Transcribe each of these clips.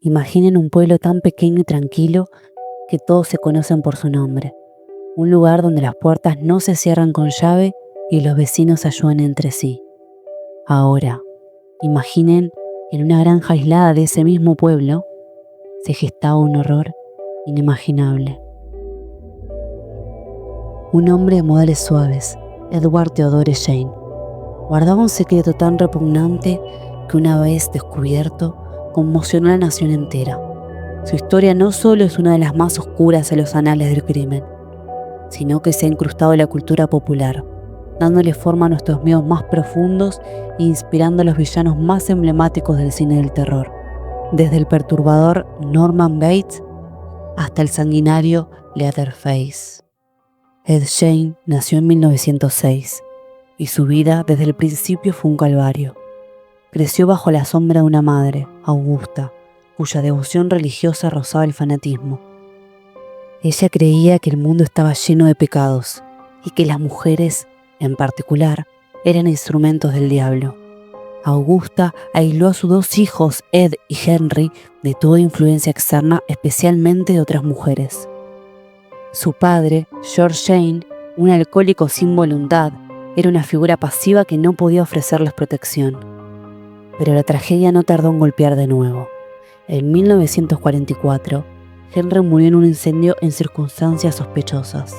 Imaginen un pueblo tan pequeño y tranquilo que todos se conocen por su nombre. Un lugar donde las puertas no se cierran con llave y los vecinos se ayudan entre sí. Ahora, imaginen en una granja aislada de ese mismo pueblo se gestaba un horror inimaginable. Un hombre de modales suaves, Edward Theodore Shane, guardaba un secreto tan repugnante que una vez descubierto conmocionó a la nación entera. Su historia no solo es una de las más oscuras en los anales del crimen, sino que se ha incrustado en la cultura popular, dándole forma a nuestros miedos más profundos e inspirando a los villanos más emblemáticos del cine del terror, desde el perturbador Norman Bates hasta el sanguinario Leatherface. Ed Shane nació en 1906 y su vida desde el principio fue un calvario. Creció bajo la sombra de una madre, Augusta, cuya devoción religiosa rozaba el fanatismo. Ella creía que el mundo estaba lleno de pecados y que las mujeres, en particular, eran instrumentos del diablo. Augusta aisló a sus dos hijos, Ed y Henry, de toda influencia externa, especialmente de otras mujeres. Su padre, George Shane, un alcohólico sin voluntad, era una figura pasiva que no podía ofrecerles protección. Pero la tragedia no tardó en golpear de nuevo. En 1944, Henry murió en un incendio en circunstancias sospechosas.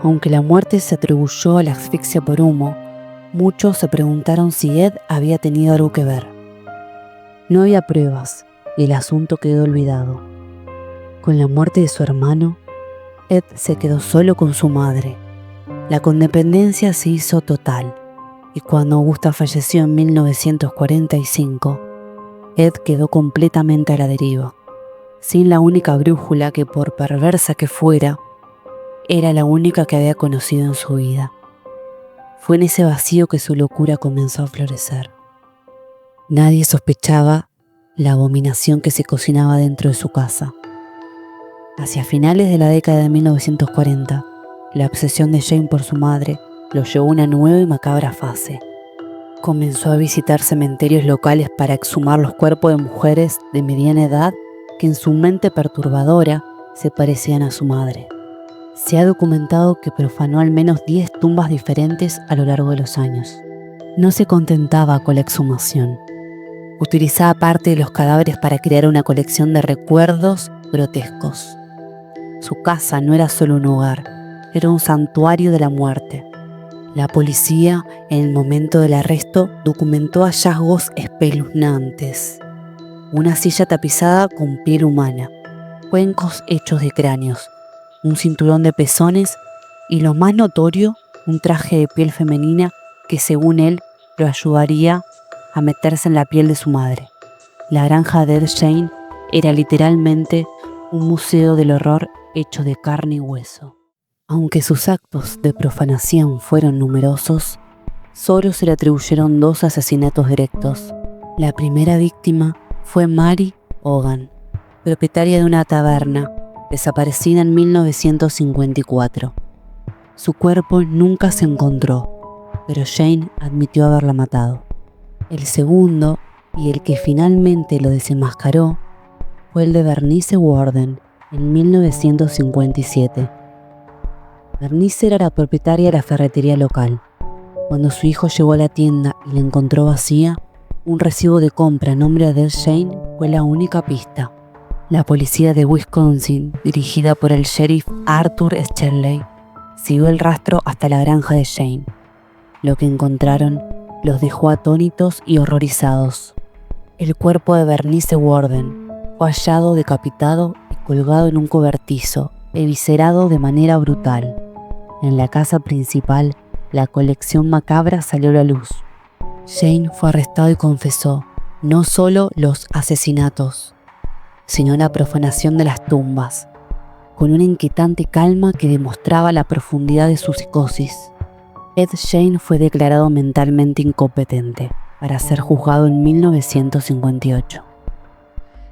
Aunque la muerte se atribuyó a la asfixia por humo, muchos se preguntaron si Ed había tenido algo que ver. No había pruebas y el asunto quedó olvidado. Con la muerte de su hermano, Ed se quedó solo con su madre. La codependencia se hizo total y cuando Augusta falleció en 1945, Ed quedó completamente a la deriva, sin la única brújula que, por perversa que fuera, era la única que había conocido en su vida. Fue en ese vacío que su locura comenzó a florecer. Nadie sospechaba la abominación que se cocinaba dentro de su casa. Hacia finales de la década de 1940, la obsesión de Shane por su madre lo llevó a una nueva y macabra fase. Comenzó a visitar cementerios locales para exhumar los cuerpos de mujeres de mediana edad que en su mente perturbadora se parecían a su madre. Se ha documentado que profanó al menos 10 tumbas diferentes a lo largo de los años. No se contentaba con la exhumación. Utilizaba parte de los cadáveres para crear una colección de recuerdos grotescos. Su casa no era solo un hogar, era un santuario de la muerte. La policía, en el momento del arresto, documentó hallazgos espeluznantes. Una silla tapizada con piel humana, cuencos hechos de cráneos, un cinturón de pezones y, lo más notorio, un traje de piel femenina que, según él, lo ayudaría a meterse en la piel de su madre. La granja de Ed Shane era literalmente un museo del horror hecho de carne y hueso. Aunque sus actos de profanación fueron numerosos, solo se le atribuyeron 2 asesinatos directos. La primera víctima fue Mary Hogan, propietaria de una taberna, desaparecida en 1954. Su cuerpo nunca se encontró, pero Shane admitió haberla matado. El segundo, y el que finalmente lo desenmascaró, fue el de Bernice Warden, en 1957. Bernice era la propietaria de la ferretería local. Cuando su hijo llegó a la tienda y la encontró vacía, un recibo de compra a nombre de Ed Shane fue la única pista. La policía de Wisconsin, dirigida por el sheriff Arthur Shirley, siguió el rastro hasta la granja de Shane. Lo que encontraron los dejó atónitos y horrorizados. El cuerpo de Bernice Warden fue hallado decapitado y colgado en un cobertizo, eviscerado de manera brutal. En la casa principal, la colección macabra salió a la luz. Shane fue arrestado y confesó no solo los asesinatos, sino la profanación de las tumbas, con una inquietante calma que demostraba la profundidad de su psicosis. Ed Shane fue declarado mentalmente incompetente para ser juzgado en 1958.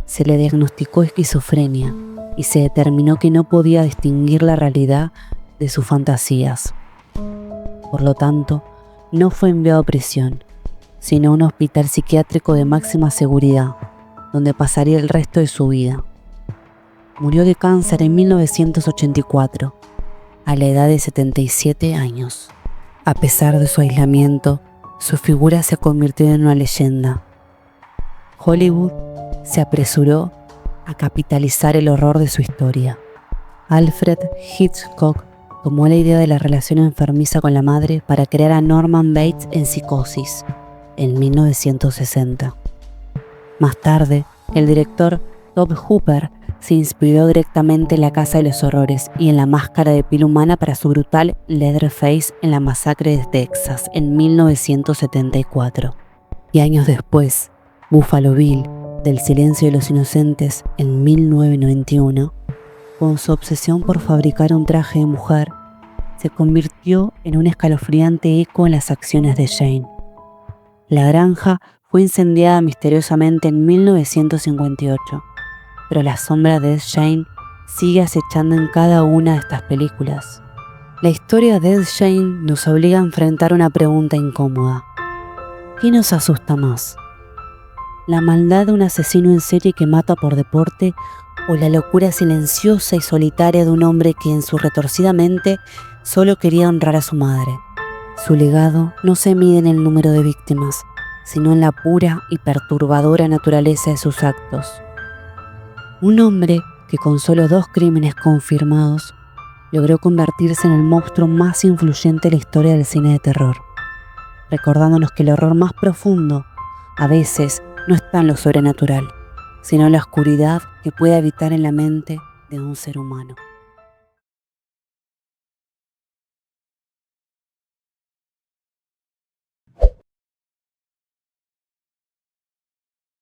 Se le diagnosticó esquizofrenia y se determinó que no podía distinguir la realidad de sus fantasías. Por lo tanto, no fue enviado a prisión, sino a un hospital psiquiátrico de máxima seguridad, donde pasaría el resto de su vida. Murió de cáncer en 1984, a la edad de 77 años. A pesar de su aislamiento, su figura se convirtió en una leyenda. Hollywood se apresuró a capitalizar el horror de su historia. Alfred Hitchcock tomó la idea de la relación enfermiza con la madre para crear a Norman Bates en Psicosis, en 1960. Más tarde, el director Tobe Hooper se inspiró directamente en La Casa de los Horrores y en La Máscara de Piel Humana para su brutal Leatherface en La Masacre de Texas, en 1974. Y años después, Buffalo Bill, del Silencio de los Inocentes, en 1991, con su obsesión por fabricar un traje de mujer, se convirtió en un escalofriante eco en las acciones de Jane. La granja fue incendiada misteriosamente en 1958, pero la sombra de Ed Gein sigue acechando en cada una de estas películas. La historia de Ed Gein nos obliga a enfrentar una pregunta incómoda. ¿Qué nos asusta más? ¿La maldad de un asesino en serie que mata por deporte o la locura silenciosa y solitaria de un hombre que en su retorcida mente solo quería honrar a su madre? Su legado no se mide en el número de víctimas, sino en la pura y perturbadora naturaleza de sus actos. Un hombre que con solo 2 crímenes confirmados logró convertirse en el monstruo más influyente de la historia del cine de terror, recordándonos que el horror más profundo a veces no está en lo sobrenatural, sino en la oscuridad que puede habitar en la mente de un ser humano.